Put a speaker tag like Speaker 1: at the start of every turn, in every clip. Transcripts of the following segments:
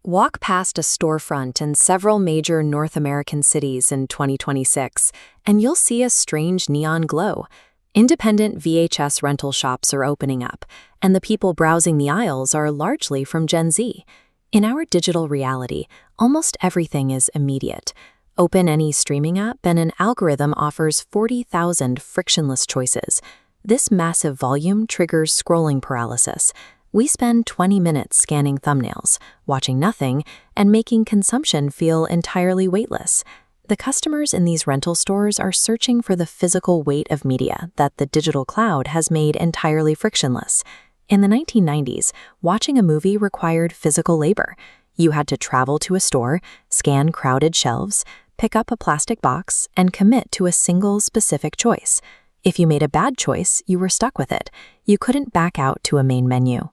Speaker 1: Walk past a storefront in several major North American cities in 2026, and you'll see a strange neon glow. Independent VHS rental shops are opening up, and the people browsing the aisles are largely from Gen Z. In our digital reality, almost everything is immediate. Open any streaming app and an algorithm offers 40,000 frictionless choices. This massive volume triggers scrolling paralysis. We spend 20 minutes scanning thumbnails, watching nothing, and making consumption feel entirely weightless. The customers in these rental stores are searching for the physical weight of media that the digital cloud has made entirely frictionless. In the 1990s, watching a movie required physical labor. You had to travel to a store, scan crowded shelves, pick up a plastic box, and commit to a single specific choice. If you made a bad choice, you were stuck with it. You couldn't back out to a main menu.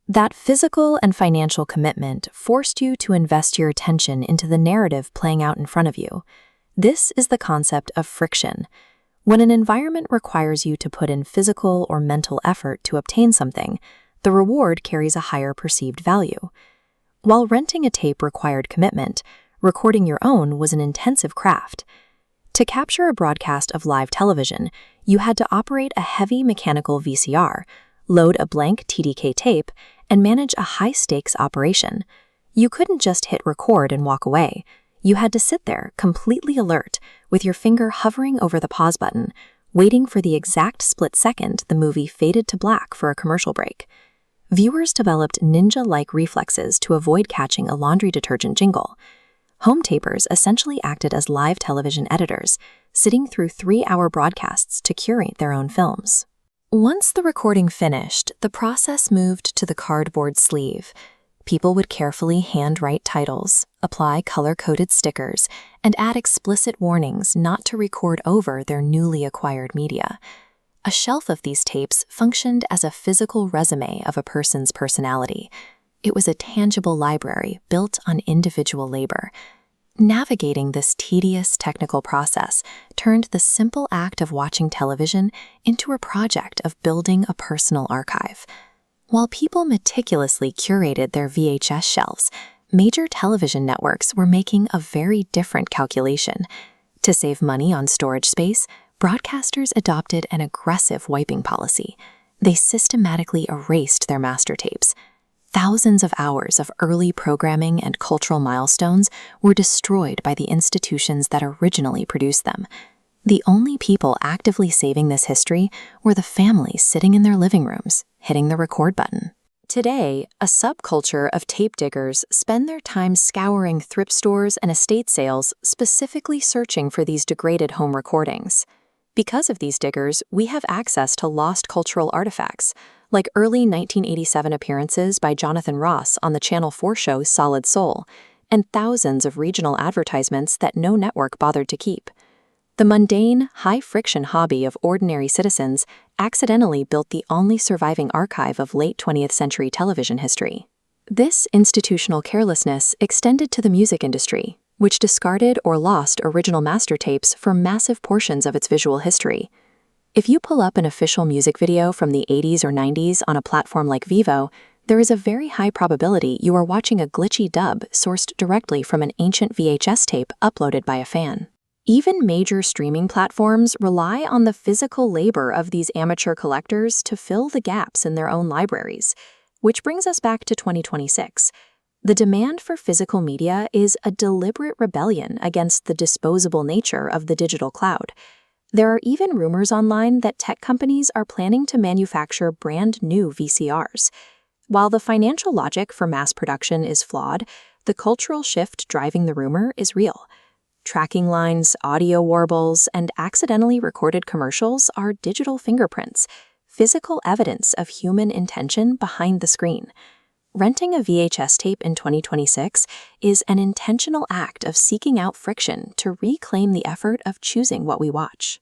Speaker 1: That physical and financial commitment forced you to invest your attention into the narrative playing out in front of you. This is the concept of friction. When an environment requires you to put in physical or mental effort to obtain something, the reward carries a higher perceived value. While renting a tape required commitment, recording your own was an intensive craft. To capture a broadcast of live television, you had to operate a heavy mechanical VCR, load a blank TDK tape, and manage a high-stakes operation. You couldn't just hit record and walk away. You had to sit there, completely alert, with your finger hovering over the pause button, waiting for the exact split second the movie faded to black for a commercial break. Viewers developed ninja-like reflexes to avoid catching a laundry detergent jingle. Home tapers essentially acted as live television editors, sitting through 3-hour broadcasts to curate their own films. Once the recording finished, the process moved to the cardboard sleeve. People would carefully handwrite titles, apply color-coded stickers, and add explicit warnings not to record over their newly acquired media. A shelf of these tapes functioned as a physical resume of a person's personality. It was a tangible library built on individual labor. Navigating this tedious technical process turned the simple act of watching television into a project of building a personal archive. While people meticulously curated their VHS shelves, major television networks were making a very different calculation. To save money on storage space, broadcasters adopted an aggressive wiping policy. They systematically erased their master tapes. Thousands of hours of early programming and cultural milestones were destroyed by the institutions that originally produced them. The only people actively saving this history were the families sitting in their living rooms, hitting the record button. Today, a subculture of tape diggers spend their time scouring thrift stores and estate sales, specifically searching for these degraded home recordings. Because of these diggers, we have access to lost cultural artifacts, like early 1987 appearances by Jonathan Ross on the Channel 4 show Solid Soul, and thousands of regional advertisements that no network bothered to keep. The mundane, high-friction hobby of ordinary citizens accidentally built the only surviving archive of late 20th century television history. This institutional carelessness extended to the music industry, which discarded or lost original master tapes for massive portions of its visual history. If you pull up an official music video from the 80s or 90s on a platform like Vivo, there is a very high probability you are watching a glitchy dub sourced directly from an ancient VHS tape uploaded by a fan. Even major streaming platforms rely on the physical labor of these amateur collectors to fill the gaps in their own libraries, which brings us back to 2026. The demand for physical media is a deliberate rebellion against the disposable nature of the digital cloud. There are even rumors online that tech companies are planning to manufacture brand new VCRs. While the financial logic for mass production is flawed, the cultural shift driving the rumor is real. Tracking lines, audio warbles, and accidentally recorded commercials are digital fingerprints, physical evidence of human intention behind the screen. Renting a VHS tape in 2026 is an intentional act of seeking out friction to reclaim the effort of choosing what we watch.